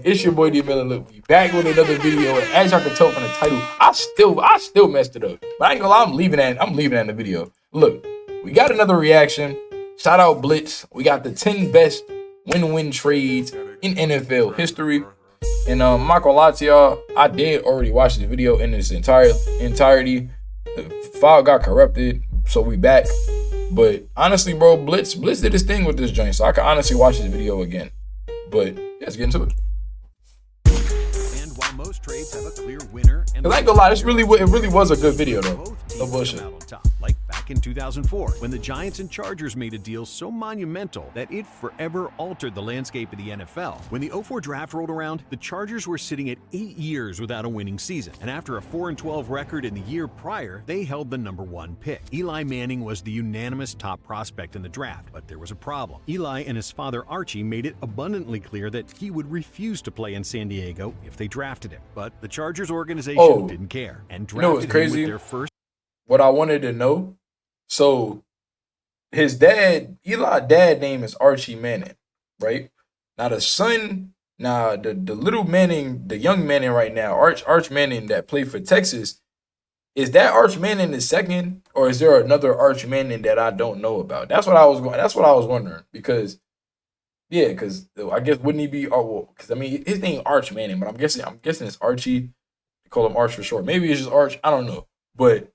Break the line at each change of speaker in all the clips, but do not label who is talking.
It's your boy dMillionaire. Look, we back with another video. And as y'all can tell from the title, I still messed it up. But I ain't gonna lie, I'm leaving that in the video. Look, we got another reaction. Shout out Blitz. We got the 10 best win-win trades in NFL history. And I'm not gonna lie to y'all, I did already watch this video in its entirety. The file got corrupted, so we back. But honestly, bro, Blitz did his thing with this joint, so I can honestly watch this video again. But yeah, let's get into it.
And while most trades have a clear winner, and
I ain't gonna lie, it really was a good video though. No bullshit.
Like back in 2004, when the Giants and Chargers made a deal so monumental that it forever altered the landscape of the NFL. When the 04 draft rolled around, the Chargers were sitting at 8 years without a winning season, and after a 4-12 record in the year prior, they held the #1 pick. Eli Manning was the unanimous top prospect in the draft, but there was a problem. Eli and his father Archie made it abundantly clear that he would refuse to play in San Diego if they drafted him, but the Chargers organization didn't care and drafted him with their first.
What I wanted to know, so his dad, Eli's dad name is Archie Manning, right? Now the son, the little Manning, the young Manning right now, Arch Manning that played for Texas, is that Arch Manning the second, or is there another Arch Manning that I don't know about? That's what I was wondering, because yeah, because I guess wouldn't he be? Oh, well, because I mean his name Arch Manning, but I'm guessing it's Archie. They call him Arch for short. Maybe it's just Arch. I don't know, but.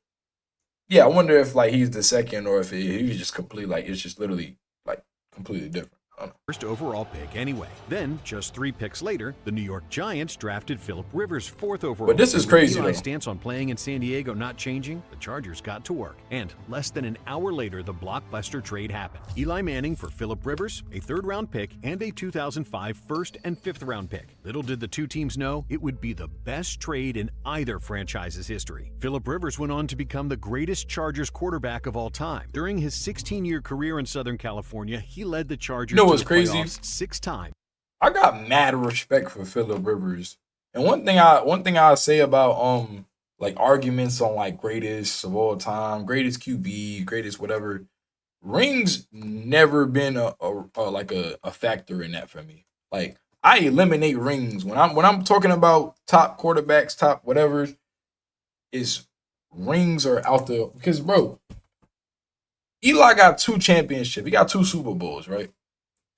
Yeah, I wonder if like he's the second or if he's just completely like it's just literally like completely different. I don't know.
First overall pick anyway. Then, just 3 picks later, the New York Giants drafted Philip Rivers 4th overall.
But this is crazy though.
Eli's stance on playing in San Diego not changing, the Chargers got to work. And less than an hour later, the blockbuster trade happened. Eli Manning for Philip Rivers, a 3rd-round pick, and a 2005 1st and 5th-round pick. Little did the two teams know, it would be the best trade in either franchise's history. Philip Rivers went on to become the greatest Chargers quarterback of all time. During his 16-year career in Southern California, he led the Chargers to the playoffs 6 times.
I got mad respect for Philip Rivers. And one thing I say about like arguments on like greatest of all time, greatest QB, greatest whatever, rings never been a factor in that for me. Like I eliminate rings when I'm talking about top quarterbacks, top whatever, is rings are out there because bro, Eli got 2 championships. He got 2 Super Bowls, right?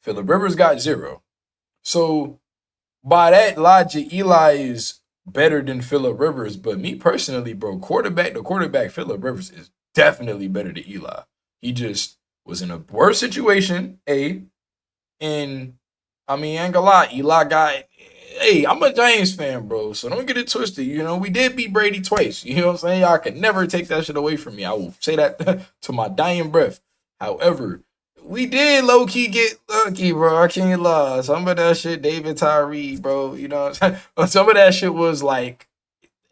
Philip Rivers got 0. So by that logic, Eli is better than Philip Rivers. But me personally, bro, the quarterback Philip Rivers is definitely better than Eli. He just was in a worse situation, and I mean, I ain't gonna lie, Eli got, I'm a Giants fan, bro, so don't get it twisted. You know, we did beat Brady twice. You know what I'm saying? Y'all can never take that shit away from me. I will say that to my dying breath. However, we did low-key get lucky, bro. I can't lie. Some of that shit, David Tyree, bro, you know what I'm saying? Some of that shit was like,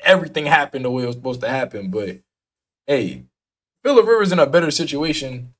everything happened the way it was supposed to happen. But, hey, Philip Rivers in a better situation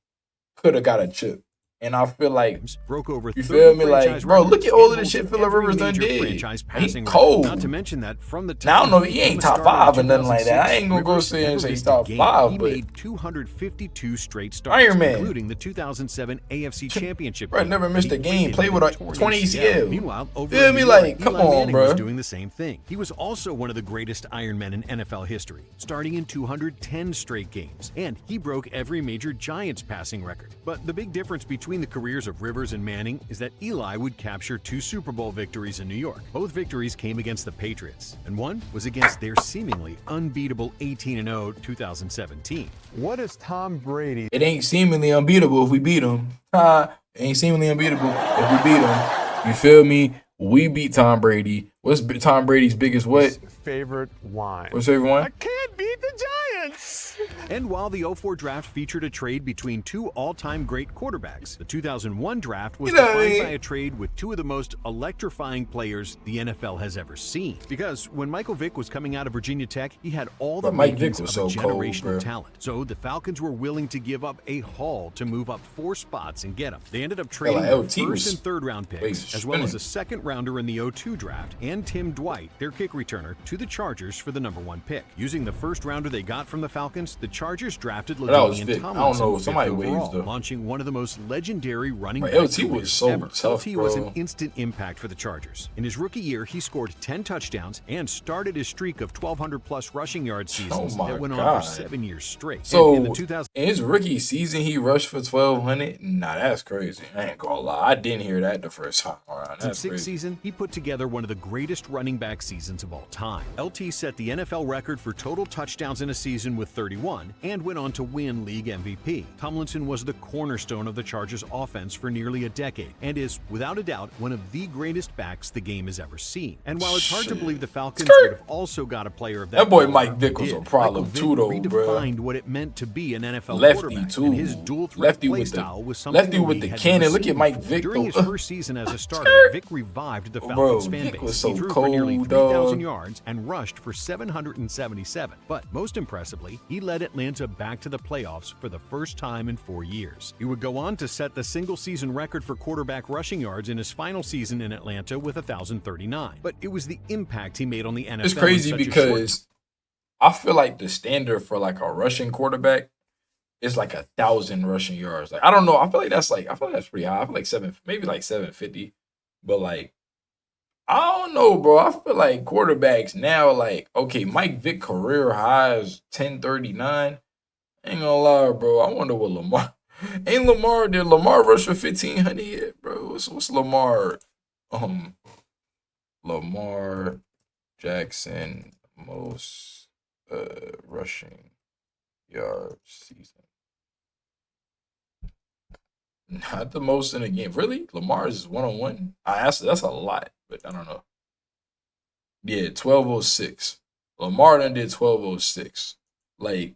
could have got a chip. And I feel like,
broke over
you feel me? Like, bro, look at all of the shit Philip Rivers done did. He cold.
Not to mention that from the
now, I don't know, he ain't top 5 or nothing like that. I ain't gonna go say and say he's top 5,
he
but
made 252 straight starts,
Iron Man,
including the 2007 AFC Championship.
Bro, never missed a game. Played with a 20 ACL.
Meanwhile, over
feel me? Like, come on, bro.
Was doing the same thing. He was also one of the greatest Iron Men in NFL history, starting in 210 straight games, and he broke every major Giants passing record. But the big difference between the careers of Rivers and Manning is that Eli would capture 2 Super Bowl victories in New York. Both victories came against the Patriots, and one was against their seemingly unbeatable 18-0 2017.
What is Tom Brady?
It ain't seemingly unbeatable if we beat him. It ain't seemingly unbeatable if we beat him. You feel me? We beat Tom Brady. What's Tom Brady's biggest what?
Favorite wine.
What's favorite wine?
I can't beat the Giants.
And while the 04 draft featured a trade between 2 all-time great quarterbacks, the 2001 draft was defined by a trade with 2 of the most electrifying players the NFL has ever seen. Because when Michael Vick was coming out of Virginia Tech, he had all the makings of a generational talent. So the Falcons were willing to give up a haul to move up 4 spots and get him. They ended up trading their 1st and 3rd round picks, as well as a 2nd rounder in the 02 draft, and Tim Dwight, their kick returner, to the Chargers for the #1 pick. Using the 1st rounder they got from from the Falcons, the Chargers drafted
That was
LaDainian
Vic. I don't
Tomlinson
know. Somebody
fifth
waves
overall,
though.
launching one of the most legendary running
Bro,
back
LT was
careers
so
ever.
tough,
LT was an
bro.
instant impact for the Chargers. In his rookie year, he scored 10 touchdowns and started his streak of 1,200-plus rushing yard seasons
my
that went on
God.
for 7 years straight.
So
And in the 2000
in his rookie season, he rushed for 1,200. Nah, that's crazy. I ain't gonna lie. I didn't hear that the first time around. That's
2006
crazy.
season, he put together one of the greatest running back seasons of all time. LT set the NFL record for total touchdowns in a season with 31 and went on to win league MVP. Tomlinson was the cornerstone of the Chargers offense for nearly a decade and is, without a doubt, one of the greatest backs the game has ever seen. And while it's hard to believe the Falcons would have also got a player of
That boy
caliber,
Mike Vick
they
was a
did.
problem
Michael
too, though,
Vick
bro.
redefined what it meant to be an NFL
Lefty
quarterback,
too.
and his dual threat
Lefty
play
with the
style was something
lefty
the
with
league
the
had
cannon.
never
Look at
seen
Mike
before.
Vick
During
though.
his first season as a starter, Vick revived the
Bro,
Falcons fan
Vick
base.
was so
He threw for nearly
cold,
3,000
dog.
yards and rushed for 777. But most impressively, he led Atlanta back to the playoffs for the first time in 4 years. He would go on to set the single-season record for quarterback rushing yards in his final season in Atlanta with 1,039. But it was the impact he made on the NFL.
It's crazy
in such a short
because I feel like the standard for like a rushing quarterback is like 1,000 rushing yards. Like I don't know. I feel like that's pretty high. I feel like maybe like 750. But like I don't know, bro. I feel like quarterbacks now, like okay, Mike Vick career high is 1039. Ain't gonna lie, bro. I wonder what Lamar. Did Lamar rush for 1,500 yet, bro? What's Lamar? Lamar Jackson most rushing yards season. Not the most in a game. Really? Lamar's is 101? That's a lot, but I don't know. Yeah, 1206. Lamar done did 1206. Like,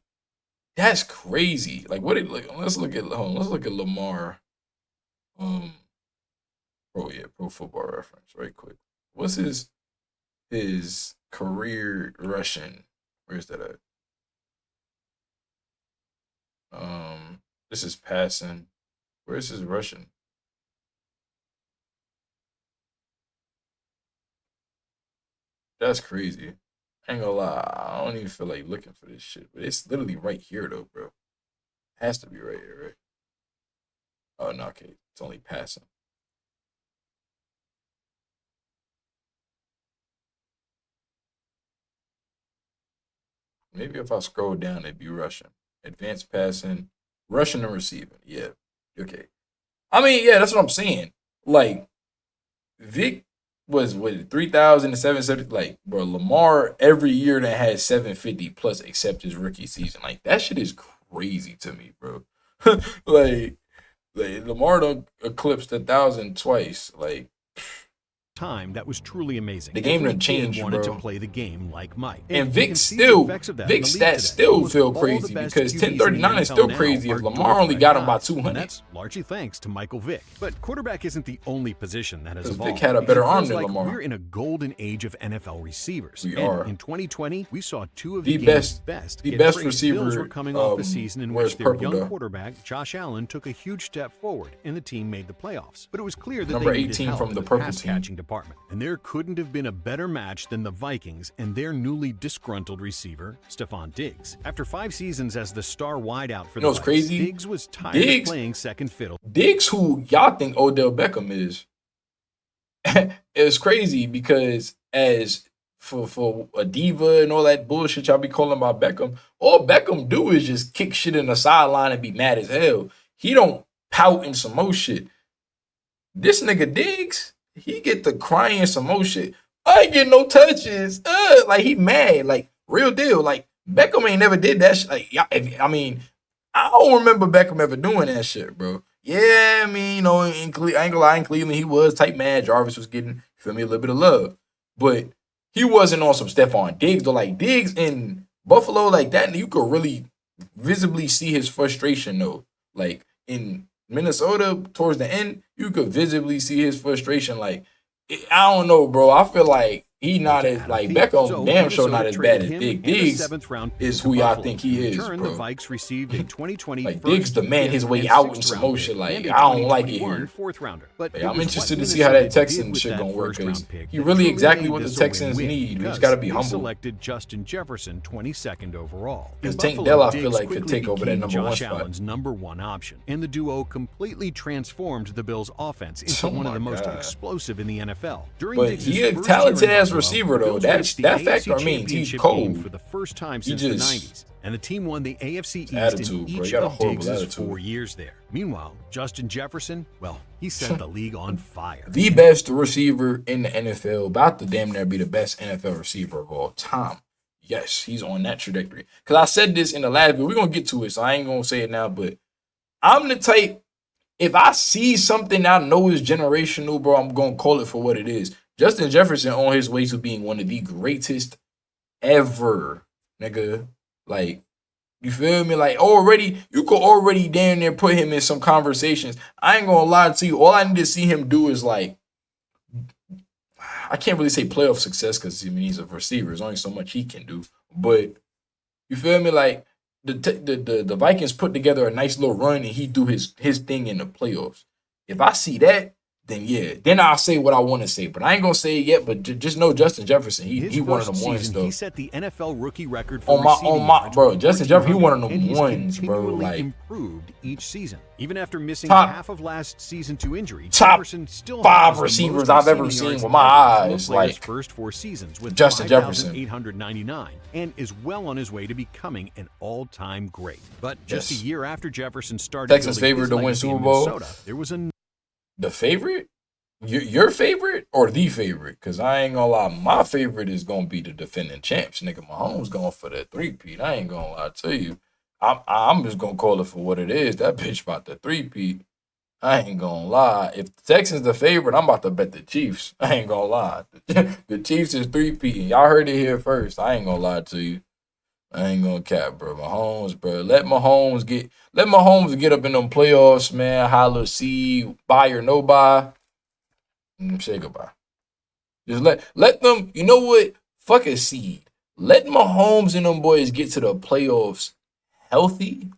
that's crazy. Like, what it like? Let's look at Lamar. Pro Football Reference, right quick. What's his career rushing? Where's that at? This is passing. Where's his rushing? That's crazy. I ain't gonna lie. I don't even feel like looking for this shit, but it's literally right here though, bro. Has to be right here, right? Oh no, okay. It's only passing. Maybe if I scroll down, it'd be rushing. Advanced passing, rushing and receiving. Yeah. Okay. I mean, yeah, that's what I'm saying. Like, Vic was with 3,000 and 770. Like, bro, Lamar every year that had 750 plus except his rookie season. Like, that shit is crazy to me, bro. like Lamar done eclipsed 1,000 twice. Like,
time that was truly amazing.
The game
Every
done
kid
changed,
wanted
bro.
to play the game like Mike.
And
you
Vic
can see the effects of that in the
Vic's
league
stats
today.
still
Almost
feel
all the
crazy
best
because
QBs in the
1039 is
NFL
still
now
crazy if
are
Lamar only
dual
got
threat
him by
guys,
200.
And that's largely thanks to Michael Vick. But quarterback isn't the only position that has
Because
evolved.
Vic had a
It
better
feels
arm than
like
Lamar.
We're in a golden age of NFL receivers.
We
and
are.
in 2020, we saw two of
The
the
best-
best
the
get
best
praised.
receiver,
Bills were coming off a season in
wears
which their
purple,
young
though.
quarterback, Josh Allen, took a huge step forward, and the team made the playoffs. But it was clear that
Number
they needed
18
help
from
in
the
the
purple
pass
team.
catching department. And there couldn't have been a better match than the Vikings and their newly disgruntled receiver, Stephon Diggs. After 5 seasons as the star wideout for
You know
the
what's
Vikes,
crazy?
Diggs was tired
Diggs-
of playing second fiddle.
Diggs, who y'all think Odell Beckham is, it's crazy because as for a diva and all that bullshit y'all be calling about Beckham, all Beckham do is just kick shit in the sideline and be mad as hell. He don't pout and some more shit. This nigga Diggs, he get to crying some more shit. I ain't getting no touches. Like he mad, like real deal. Like Beckham ain't never did that shit. Like I mean, I don't remember Beckham ever doing that shit, bro. Yeah, I mean, you know, I ain't gonna lie, in Cleveland, he was type mad. Jarvis was getting, feel me, a little bit of love. But he wasn't on some Stephon Diggs, though. Like, Diggs in Buffalo, like that, you could really visibly see his frustration, though. Like, in Minnesota, towards the end, you could visibly see his frustration. Like, I don't know, bro. I feel like he not as like Beckham. Damn sure not as bad as Diggs. Diggs is who y'all think he is, bro.
The Vikes received a 2020
like Diggs demand his way out and some more shit. Like I don't like it here.
Fourth rounder. But
I'm interested to see how that Texans shit gonna work because he really exactly what the Texans need. We just gotta be humble.
Selected Justin Jefferson 22nd overall.
Because Tank Dell, I feel like could take over that number one spot.
Allen's number one option, and the duo completely transformed the Bills' offense into one of the most explosive in the NFL.
But he a talented ass receiver though. That factor means he's cold
for the first time since the 90s. And the team won the AFC East
attitude,
in each of Diggs' 4 years there. Meanwhile, Justin Jefferson, well, he set the league on fire.
The best receiver in the NFL, about to damn near be the best NFL receiver of all time. Yes, he's on that trajectory. Because I said this in the last video. We're going to get to it, so I ain't going to say it now. But I'm the type, if I see something I know is generational, bro, I'm going to call it for what it is. Justin Jefferson on his way to being one of the greatest ever, nigga. Like, you feel me? Like, already, you could already damn near put him in some conversations. I ain't gonna lie to you. All I need to see him do is, like, I can't really say playoff success because, I mean, he's a receiver. There's only so much he can do. But, you feel me? Like, the Vikings put together a nice little run and he do his thing in the playoffs. If I see that, then yeah, then I'll say what I want to say. But I ain't gonna say it yet. But just know Justin Jefferson, he one of them ones though.
He set the NFL rookie record for
on my bro. Justin Jefferson, he one of them ones, bro. Like
improved each season, even after missing
top,
half of last season to injury.
Top
Jefferson still
5 receivers I've ever seen with my eyes. Like
first 4 seasons with
Justin Jefferson,
899, and is well on his way to becoming an all-time great. But just a year after Jefferson started,
Texans favored to win Super Bowl.
There was
the favorite. Your favorite or the favorite? Because I ain't gonna lie, my favorite is gonna be the defending champs. Nigga, Mahomes going for that 3-peat. I ain't gonna lie to you. I'm just gonna call it for what it is. That bitch about the 3-peat. I ain't gonna lie. If the Texans the favorite, I'm about to bet the Chiefs. I ain't gonna lie. The Chiefs is 3-peat. Y'all heard it here first. I ain't gonna lie to you. I ain't gonna cap, bro. Mahomes, bro. Let Mahomes get up in them playoffs, man. Holla, see, buy or no buy. Say goodbye. Just let them, you know what? Fuck a seed. Let Mahomes and them boys get to the playoffs healthy.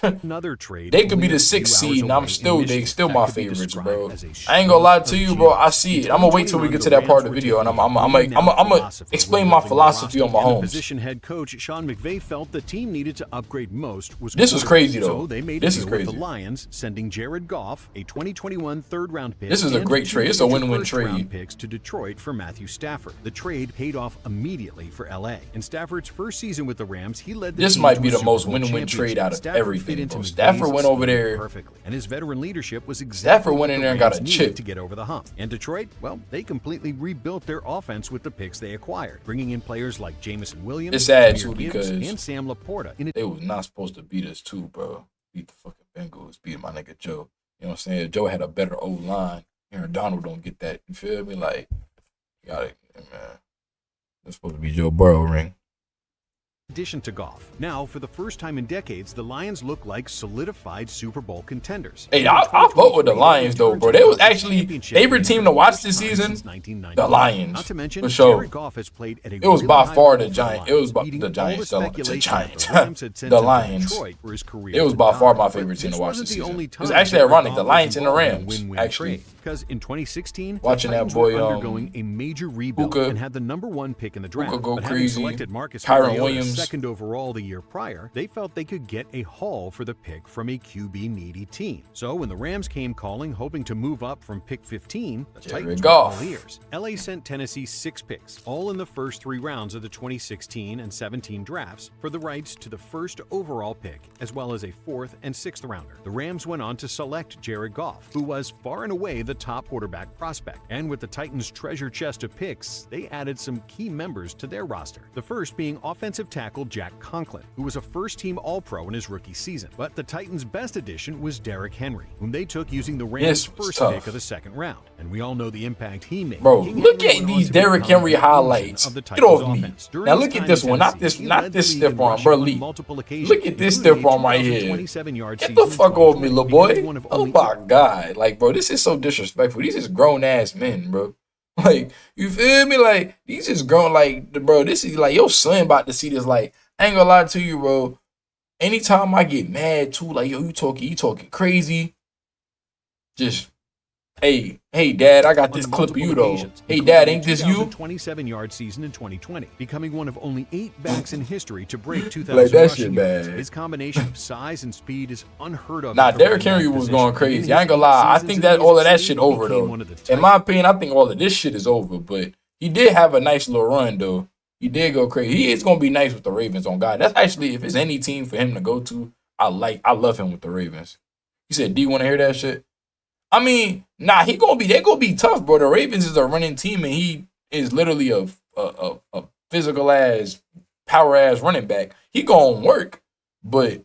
Another trade.
They could be the 6th seed, and they still my favorites, bro. I ain't gonna lie to you, bro. I see it. I'm gonna wait till we get to that part of the video, and I'm gonna explain my philosophy on Mahomes.
Position head coach Sean McVay felt the team needed to upgrade most.
This was crazy though.
So they made a deal with the Lions, sending Jared Goff, a 2021 third-round pick.
This is a great trade. It's a win-win trade.
Picks to Detroit for Matthew Stafford. The trade paid off immediately for LA. In Stafford's first season with the Rams, he led the team.
This might be the most win-win trade out of everything. Stafford went over there
perfectly, and his veteran leadership was exactly
Stafford went in there and got a chip
to get over the hump. And Detroit, well, they completely rebuilt their offense with the picks they acquired, bringing in players like Jameson Williams,
it's sad too because
and Sam Laporta.
They was not supposed to beat us too, bro. Beat the fucking Bengals, beat my nigga Joe. You know what I'm saying? Joe had a better O-line. Aaron Donald don't get that. You feel me? Like, you got it, man. It's supposed to be Joe Burrow ring.
Addition to Goff. Now, for the first time in decades, the Lions look like solidified Super Bowl contenders.
Hey, I vote with the Lions though, bro. They was actually favorite team to watch this season. The Lions,
not to mention,
for sure.
Jared Goff has played at a
it was
really
by far
high
the Giants. It was by the Giants. The Giants. The Lions. It was by far my favorite team to watch this season. It's actually ironic. The Lions and the Rams, actually.
Because in 2016,
watching that boy
undergoing a major rebuild and had the number 1 pick in the draft.
Go
but
crazy.
Selected Marcus
Kyron Williams,
2nd overall the year prior, they felt they could get a haul for the pick from a QB-needy team. So when the Rams came calling, hoping to move up from pick 15, the Titans were all ears. LA sent Tennessee 6 picks, all in the first 3 rounds of the 2016 and 17 drafts, for the rights to the 1st overall pick, as well as a 4th and 6th rounder. The Rams went on to select Jared Goff, who was far and away the top quarterback prospect. And with the Titans' treasure chest of picks, they added some key members to their roster. The first being offensive tackle Jack Conklin, who was a first-team All-Pro in his rookie season. But the Titans' best addition was Derrick Henry, whom they took using the Rams' first pick of the 2nd round. And we all know the impact he made.
Bro, look at these Derrick Henry highlights. Get off me. Now look at this one. Not this stiff arm, bro. Look at this stiff arm right here. Get the fuck off me, little boy. Oh my God. Like, bro, this is so disrespectful. These is grown-ass men, bro. Like, you feel me? Like, these just grown, like, bro, this is like your son about to see this. Like, I ain't gonna lie to you, bro. Anytime I get mad too, like, yo, you talking crazy. Just, hey, Dad, I got this clip of you though. Hey, Dad, ain't this you?
27-yard season in 2020, becoming one of only 8 backs in history to break 2,000
Like, that
rushing
shit
yards.
bad.
His combination of size and speed is unheard of.
Nah,
at the
Derrick
running
Henry
back
was
position.
going crazy.
In
I
his
ain't gonna
8
lie. I
seasons
think
in
that
the
all of that
Kansas
shit
City,
over
became
though.
one of the
In my opinion, I think all of this shit is over. But he did have a nice little run though. He did go crazy. He is gonna be nice with the Ravens on God. That's actually, if it's any team for him to go to, I love him with the Ravens. He said, "Do you want to hear that shit?" I mean, nah, they're gonna be tough, bro. The Ravens is a running team, and he is literally a physical ass, power ass running back. He gonna work, but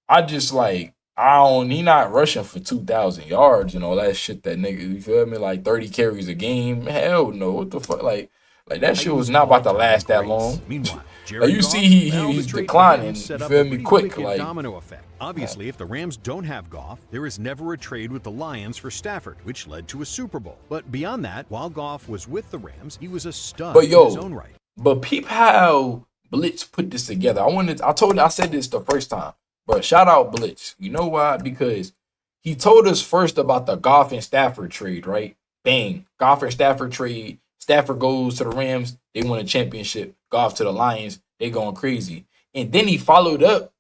I just like he not rushing for 2,000 yards and all that shit. That nigga, you feel me? Like 30 carries a game. Hell no, what the fuck? Like that shit was
Titans
not about to
all-time
last that
greats.
long.
Meanwhile,
Like
Jared
you
Goff,
see,
well, the
he's
trade for him
declining.
set
You
up
feel
a
me?
pretty
Quick,
wicked
like
domino effect. Obviously, if the Rams don't have Goff, there is never a trade with the Lions for Stafford, which led to a Super Bowl. But beyond that, while Goff was with the Rams, he was a stud
but
in his own
yo,
right.
but peep how Blitz put this together. I said this the first time, but shout out Blitz. You know why? Because he told us first about the Goff and Stafford trade, right? Bang, Goff and Stafford trade. Stafford goes to the Rams, they win a championship. Goff to the Lions, they going crazy. And then he followed up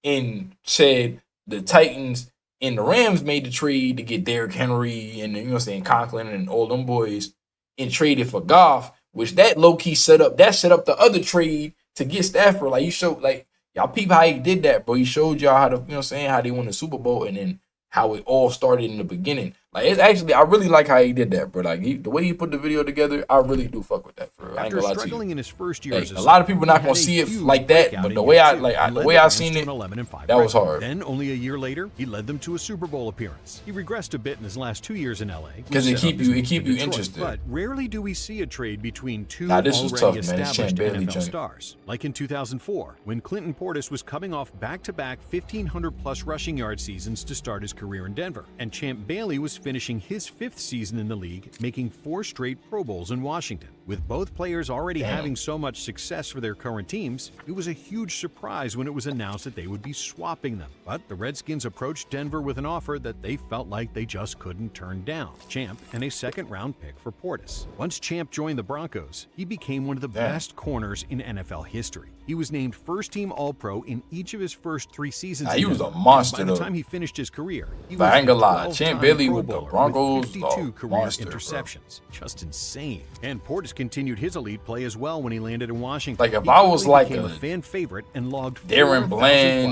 and said the Titans and the Rams made the trade to get Derrick Henry and Conklin and all them boys and traded for Goff, which that low key set up the other trade to get Stafford. Like, you showed, like, y'all peep how he did that, bro. He showed y'all how to, how they won the Super Bowl and then how it all started in the beginning. Like, it's actually, I really like how he did that, bro. Like, the way he put the video together, I really do fuck with that, for real. I ain't
After
gonna lie to
struggling
you.
in his first year
Like,
as
a lot of people not
he
gonna
had a
see it
huge
like that,
breakout
but
in
the
year
way I
two
like
and
the
led
way
the
I
Rams
seen
to
it,
an 11-5
that was
record.
hard.
Then, only a year later, he led them to a Super Bowl appearance. He regressed a bit in his last 2 years in LA,
because it keep you
Detroit,
interested.
But rarely do we see a trade between two
This was
already
tough, man. This
established
Champ Bailey
NFL
joint.
stars. Like in 2004, when Clinton Portis was coming off back-to-back 1,500-plus rushing yard seasons to start his career in Denver, and Champ Bailey was finishing his 5th season in the league, making 4 straight Pro Bowls in Washington. With both players already having so much success for their current teams, it was a huge surprise when it was announced that they would be swapping them. But the Redskins approached Denver with an offer that they felt like they just couldn't turn down: Champ and a 2nd-round pick for Portis. Once Champ joined the Broncos, he became one of the best corners in NFL history. He was named first-team All-Pro in each of his first 3 seasons.
He was a
Denver.
monster,
By the
though.
time he finished his career, he
But
was
I ain't gonna
a
lie,
12-time
Champ Bailey
Pro
with the
Bowler
Broncos,
52 career
monster, bro.
interceptions. Just insane. And Portis continued his elite play as well when he landed in Washington.
Like, if
He
I was
quickly
like
became
a
a fan favorite and logged
Darren
4,000-plus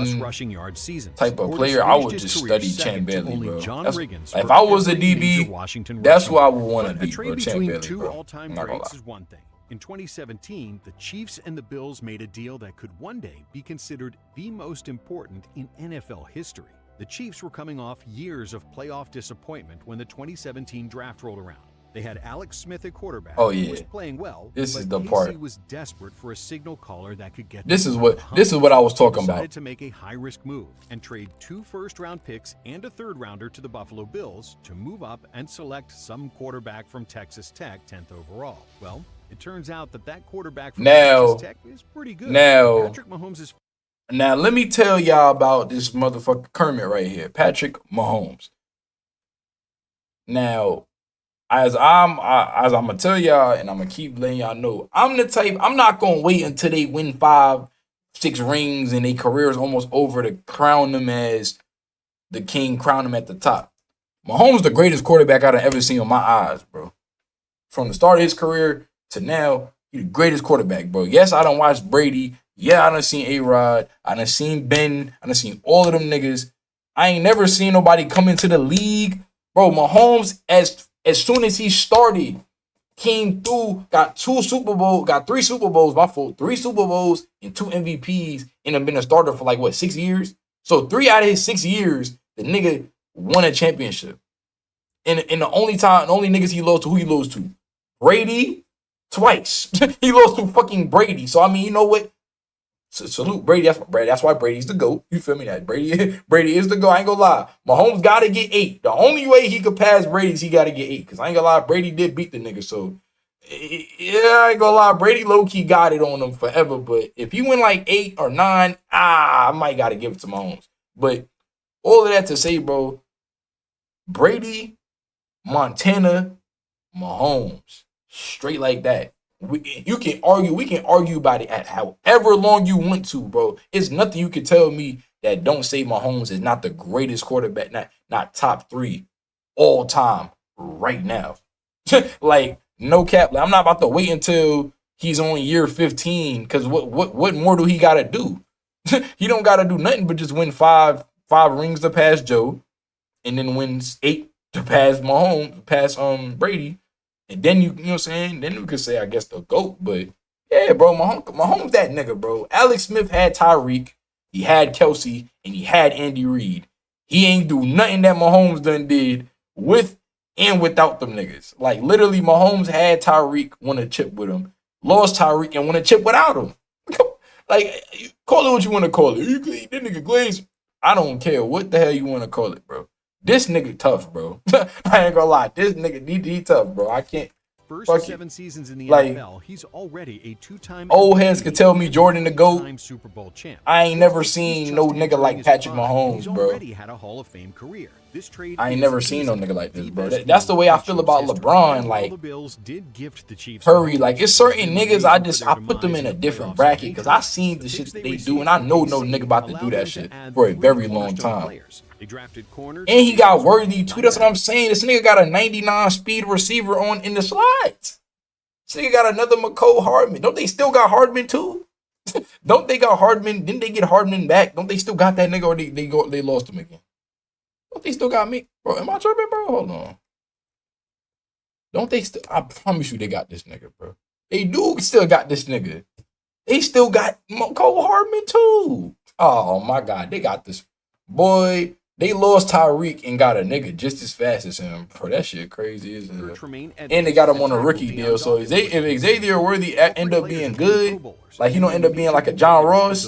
Bland
rushing yard seasons.
type of
Portis
player, I
finished
would
his
just
career
study
second
Champ
to
Bailey,
only
bro.
John
That's,
Riggins
like, if
for
I was a
every major
DB,
Washington
that's
rushing
who I
yard.
would want to
But a
be,
trade
bro. Champ
between
Bailey,
two
bro.
all-time
I'm not gonna
greats
lie.
is one thing. In 2017, the Chiefs and the Bills made a deal that could one day be considered the most important in NFL history. The Chiefs were coming off years of playoff disappointment when the 2017 draft rolled around. They had Alex Smith at quarterback,
Oh,
who
yeah.
was playing well,
This
but
is the
KC
part.
was desperate for a signal caller that could get
This
them
is
over
what
the hump.
this is what I was talking
Decided
about.
to make a high-risk move and trade 2 first-round picks and a third-rounder to the Buffalo Bills to move up and select some quarterback from Texas Tech, 10th overall. Well, it turns out that quarterback from
Now-
Texas Tech is pretty good.
now-
Patrick Mahomes is
Now let me tell y'all about this motherfucker Kermit right here, Patrick Mahomes. Now, as I'm gonna tell y'all, and I'm gonna keep letting y'all know, I'm the type. I'm not gonna wait until they win 5, 6 rings and their career is almost over to crown them as the king, crown them at the top. Mahomes the greatest quarterback I've ever seen in my eyes, bro. From the start of his career to now, he's the greatest quarterback, bro. Yes, I done watched Brady. Yeah, I done seen A-Rod. I done seen Ben. I done seen all of them niggas. I ain't never seen nobody come into the league. Bro, Mahomes, as soon as he started, came through, got 3 Super Bowls, my fault, 3 Super Bowls and 2 MVPs, and have been a starter for 6 years? So 3 out of his 6 years, the nigga won a championship. And the only niggas he lost to, who he lost to? Brady, twice. He lost to fucking Brady. So, I mean, you know what? Salute Brady. That's why Brady's the GOAT. You feel me? That Brady is the GOAT. I ain't gonna lie. Mahomes got to get 8. The only way he could pass Brady is he got to get 8. Because I ain't gonna lie, Brady did beat the nigga. So, yeah, I ain't gonna lie. Brady low-key got it on him forever. But if he win like 8 or 9, I might got to give it to Mahomes. But all of that to say, bro, Brady, Montana, Mahomes. Straight like that. We can argue about it at however long you want to, bro. It's nothing you can tell me that don't say Mahomes is not the greatest quarterback, not top 3 all time right now. Like, no cap. Like, I'm not about to wait until he's on year 15, because what more do he gotta do? He don't gotta do nothing but just win five rings to pass Joe, and then wins 8 to pass Brady. And then you know what I'm saying? Then you could say, I guess, the GOAT. But yeah, bro, Mahomes that nigga, bro. Alex Smith had Tyreek, he had Kelsey, and he had Andy Reid. He ain't do nothing that Mahomes done did with and without them niggas. Like, literally, Mahomes had Tyreek, won a chip with him, lost Tyreek, and won a chip without him. Like, call it what you want to call it. That nigga Glaze, I don't care what the hell you want to call it, bro. This nigga tough, bro. I ain't gonna lie. This nigga, he tough, bro. I can't.
First 7 seasons in the
like,
NFL, he's already a 2-time
old heads could tell me Jordan the GOAT.
Super Bowl champ.
I ain't never seen no nigga like Patrick Mahomes, bro.
He's already had a Hall of Fame career. This trade
I ain't never seen no nigga like this, bro. That's the way I feel about LeBron. Like,
the Bills did gift the Chiefs
Curry, like, it's certain niggas I put them in a different bracket because I seen the shit that they do, and I know no nigga about to do that shit for a very long time.
They drafted corners,
and he got worthy too. That's what I'm saying. This nigga got a 99 speed receiver on in the slides. This nigga got another McCole Hardman. Don't they still got Hardman too? Don't they got Hardman? Didn't they get Hardman back? Don't they still got that nigga, or they lost him again? Don't they still got me? Bro, am I tripping, bro? Hold on. Don't they still? I promise you they got this nigga, bro. They do still got this nigga. They still got McCole Hardman too. Oh my God, they got this. Boy, they lost Tyreek and got a nigga just as fast as him. Bro, that shit crazy as hell. And they got him on a rookie deal. So if Xavier Worthy end up being good, like he don't end up being like a John Ross,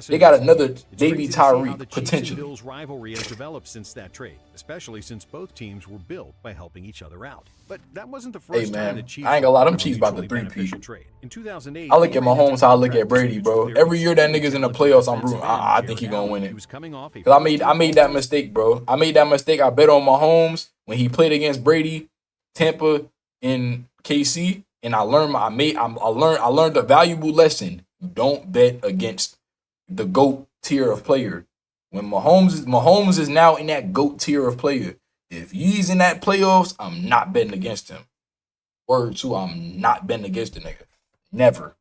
they got another baby Tyreek potentially.
The Bills' rivalry has developed since that trade, especially since both teams were built by helping each other out. But that wasn't the first time the Chiefs.
I ain't gonna lie, them Chiefs about the 3-peat.
In 2008,
I look at Mahomes, how I look at Brady, bro. Every year that nigga's in the playoffs, I'm rooting. I think he gonna win it. Cause I made that mistake, bro. I made that mistake. I bet on Mahomes when he played against Brady, Tampa, and KC, and I learned a valuable lesson. Don't bet against the GOAT tier of player. When Mahomes is now in that GOAT tier of player. If he's in that playoffs, I'm not betting against him. Word 2, I'm not betting against the nigga. Never.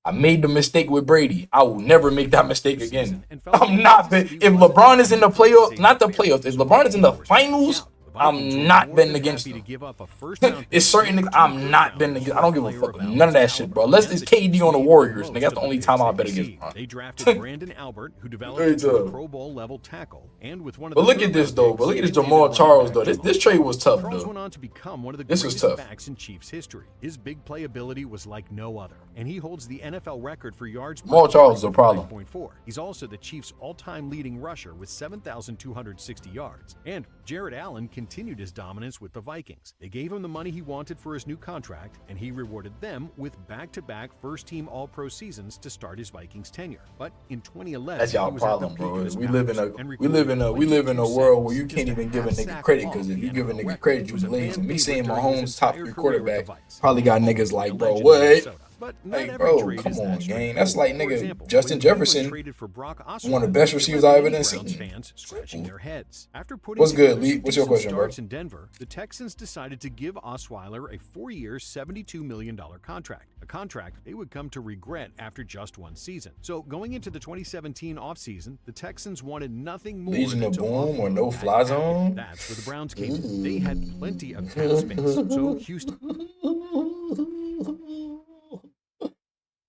I made the mistake with Brady. I will never make that mistake again. I'm not betting. If LeBron is in the playoffs, not the playoffs, if LeBron is in the finals, I'm not betting against him. It's certain I'm not betting against. I don't give a fuck none of that shit, bro. Unless it's KD on the Warriors, nigga. That's the only time I'll bet against LeBron.
They drafted Brandon Albert, who developed a Pro Bowl level tackle, and with one of the.
But look at this though. But look at this Jamal Charles though. This trade was tough
Charles
though.
went on to become one of the
This was
greatest
tough.
backs in Chiefs history. His big playability was like no other, and he holds the NFL record for yards.
Jamal Charles is a problem.
5.4. He's also the Chiefs' all-time leading rusher with 7,260 yards. And Jared Allen continued his dominance with the Vikings. They gave him the money he wanted for his new contract, and he rewarded them with back-to-back first-team All-Pro seasons to start his Vikings tenure. But in 2011,
That's y'all
he was at the
problem,
peak
bro.
of his
We live in
powers
a
and
we live in a
recorded
world where you
just
can't even give a
half
nigga
sack
credit,
off
because if
the
you give a
NFL
nigga
record.
credit,
He
you
was a
lazy.
fan
Me saying
favorite during his
Mahomes top
entire
3
career with the
quarterback
Vikes.
probably got
Mahomes
niggas
was
like,
a
bro,
legend in
what?
Minnesota. But not
Like,
every
bro,
trade
come
is
on,
that
gang.
straightforward.
That's like
For
nigga
example,
Justin
when New England
Jefferson,
traded for Brock
one of the
Osweiler,
best
there
receivers
were
I ever
many
seen.
Browns fans scratching their heads. After putting
What's good,
together
Lee?
some
What's your
decent
question, bro?
starts in Denver, the Texans decided to give Osweiler a 4-year, $72 million contract, a contract they would come to regret after just one season. So going into the 2017 offseason, the Texans wanted nothing more
Legion
than
of
to
Boom or
offload
no
that
fly
cap
zone?
hit. That's where the Browns came in. They had plenty of cap space, so Houston.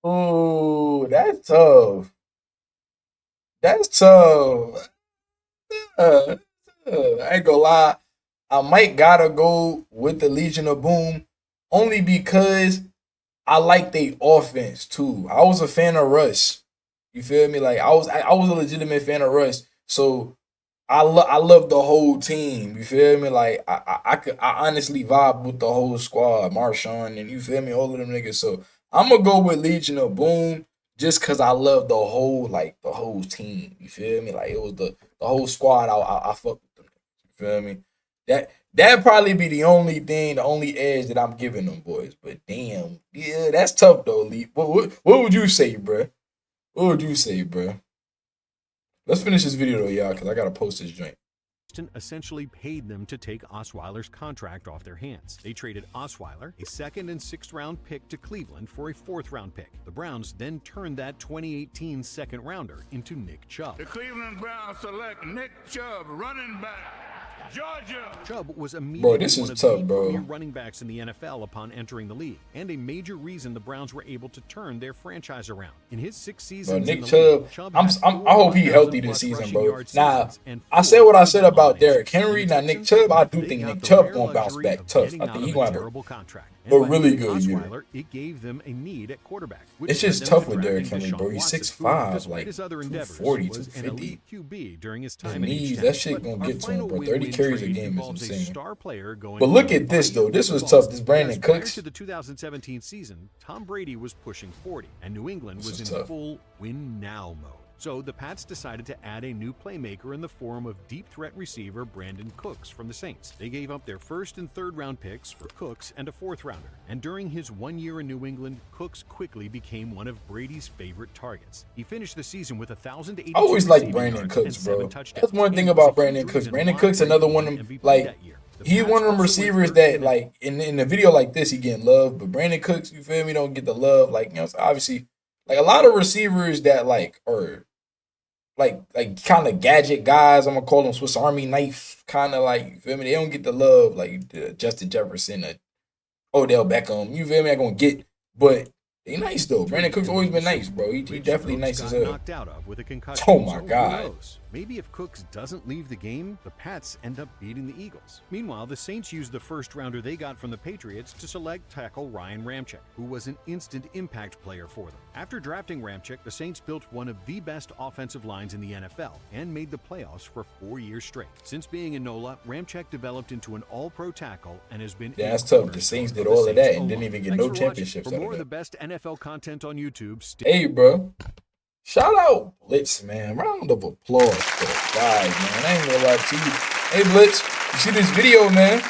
Oh, that's tough. That's tough. I ain't gonna lie. I might gotta go with the Legion of Boom only because I like the offense too. I was a fan of Russ. You feel me? Like I was a legitimate fan of Russ. So I love the whole team. You feel me? Like I honestly vibe with the whole squad, Marshawn, and you feel me, all of them niggas. So I'm gonna go with Legion of Boom just cause I love the whole team. You feel me? Like it was the whole squad. I fuck with them. You feel me? That'd probably be the only thing, the only edge that I'm giving them boys. But damn, yeah, that's tough though, Lee. What would you say, bruh? What would you say, bruh? Let's finish this video though, y'all, because I gotta post this joint.
Essentially paid them to take Osweiler's contract off their hands. They traded Osweiler, a 2nd and 6th round pick, to Cleveland for a 4th round pick. The Browns then turned that 2018 2nd rounder into Nick Chubb.
The Cleveland Browns select Nick Chubb, running back, Georgia.
Chubb was immediately
this is
one of
tough,
the
bro.
premier running backs in the NFL upon entering the league, and a major reason the Browns were able to turn their franchise around. In his 6 seasons
Nick
in the league,
Chubb,
had
I hope he
4,000
healthy this
plus
season,
rushing
bro.
yard
Nah,
seasons and
I said
4
what I said
Super Bowl
about Derrick
dominations.
Henry.
And the
Now Nick
Texans,
Chubb, I do
they
think
got
Nick
the
Chubb
rare
gonna bounce
luxury
back
of
tough.
getting
I
out
think
of
he
a
gonna have
terrible contract. And
a
by
really
getting
good year.
Osweiler, it gave them a need at quarterback. Which
It's
led
just
them
tough
to
with
drafting
Derrick Henry,
Deshaun
bro. He's
Watson, who,
6'5",
despite
like
his other endeavors,
240,
was an
250.
elite QB during his
His
time in
knees,
H-Town.
that shit
But
gonna
our
get to him,
final
bro. 30
win-win
carries a
trade
game is
involves a
insane.
star player going
But look
on
at this
fire
though.
with
This
the
was
ball.
tough. This Brandon
Because prior
Cooks.
to the 2017 season, Tom Brady was pushing 40, and New England
This
was
is
in
tough.
full win-now mode. So the Pats decided to add a new playmaker in the form of deep threat receiver Brandon Cooks from the Saints. They gave up their 1st and 3rd round picks for Cooks and a 4th rounder. And during his 1 year in New England, Cooks quickly became one of Brady's favorite targets. He finished the season with 1,082
I always liked
receiving
Brandon
yards
Cooks,
and 7
bro.
touchdowns.
That's one
And
thing
it was a
about Brandon
huge
Cooks.
reason
Brandon
why
Cooks,
Brady
another one
won
of them,
MVP
like,
that year. The
he's
Pats
one of them
also went
receivers
13
that, like, in a video like this, he getting love, but Brandon Cooks, you feel me, don't get the love. Like, you know, so obviously, like, a lot of receivers that, like, are, like kind of gadget guys, I'm gonna call them Swiss Army knife, kind of like, you feel me, they don't get the love, like, Justin Jefferson, Odell Beckham, you feel me, I gonna get, but they nice, though. Brandon Cooks always been nice, bro. He
Which
definitely
Cooks
nice
got
as hell.
knocked out of with a concussion.
Oh, my
So who
God.
knows? Maybe if Cooks doesn't leave the game, the Pats end up beating the Eagles. Meanwhile, the Saints used the 1st rounder they got from the Patriots to select tackle Ryan Ramczyk, who was an instant impact player for them. After drafting Ramczyk, the Saints built one of the best offensive lines in the NFL and made the playoffs for 4 years straight. Since being in NOLA, Ramczyk developed into an all-pro tackle and has been
Yeah,
a
that's tough. The
cornerstone
Saints did
of the
all of
Saints
that and didn't
O-line.
even get
Thanks
no
for watching.
championships
For
out
more
of
of the
that.
best NFL content on YouTube,
Hey, bro. Shout out Blitz, man. Round of applause for the guy, man. I ain't gonna lie to you. Hey, Blitz, you see this video, man?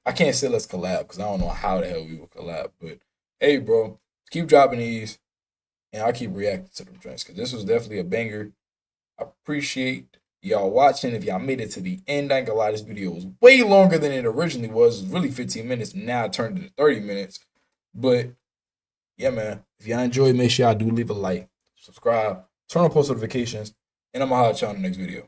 I can't say let's collab because I don't know how the hell we will collab. But hey, bro, keep dropping these, and I'll keep reacting to them joints because this was definitely a banger. I appreciate y'all watching. If y'all made it to the end, I ain't gonna lie, this video was way longer than it originally was. It was really 15 minutes. Now it turned into 30 minutes. But yeah, man, if y'all enjoyed, make sure y'all do leave a like, subscribe, turn on post notifications, and I'm gonna holler at y'all in the next video.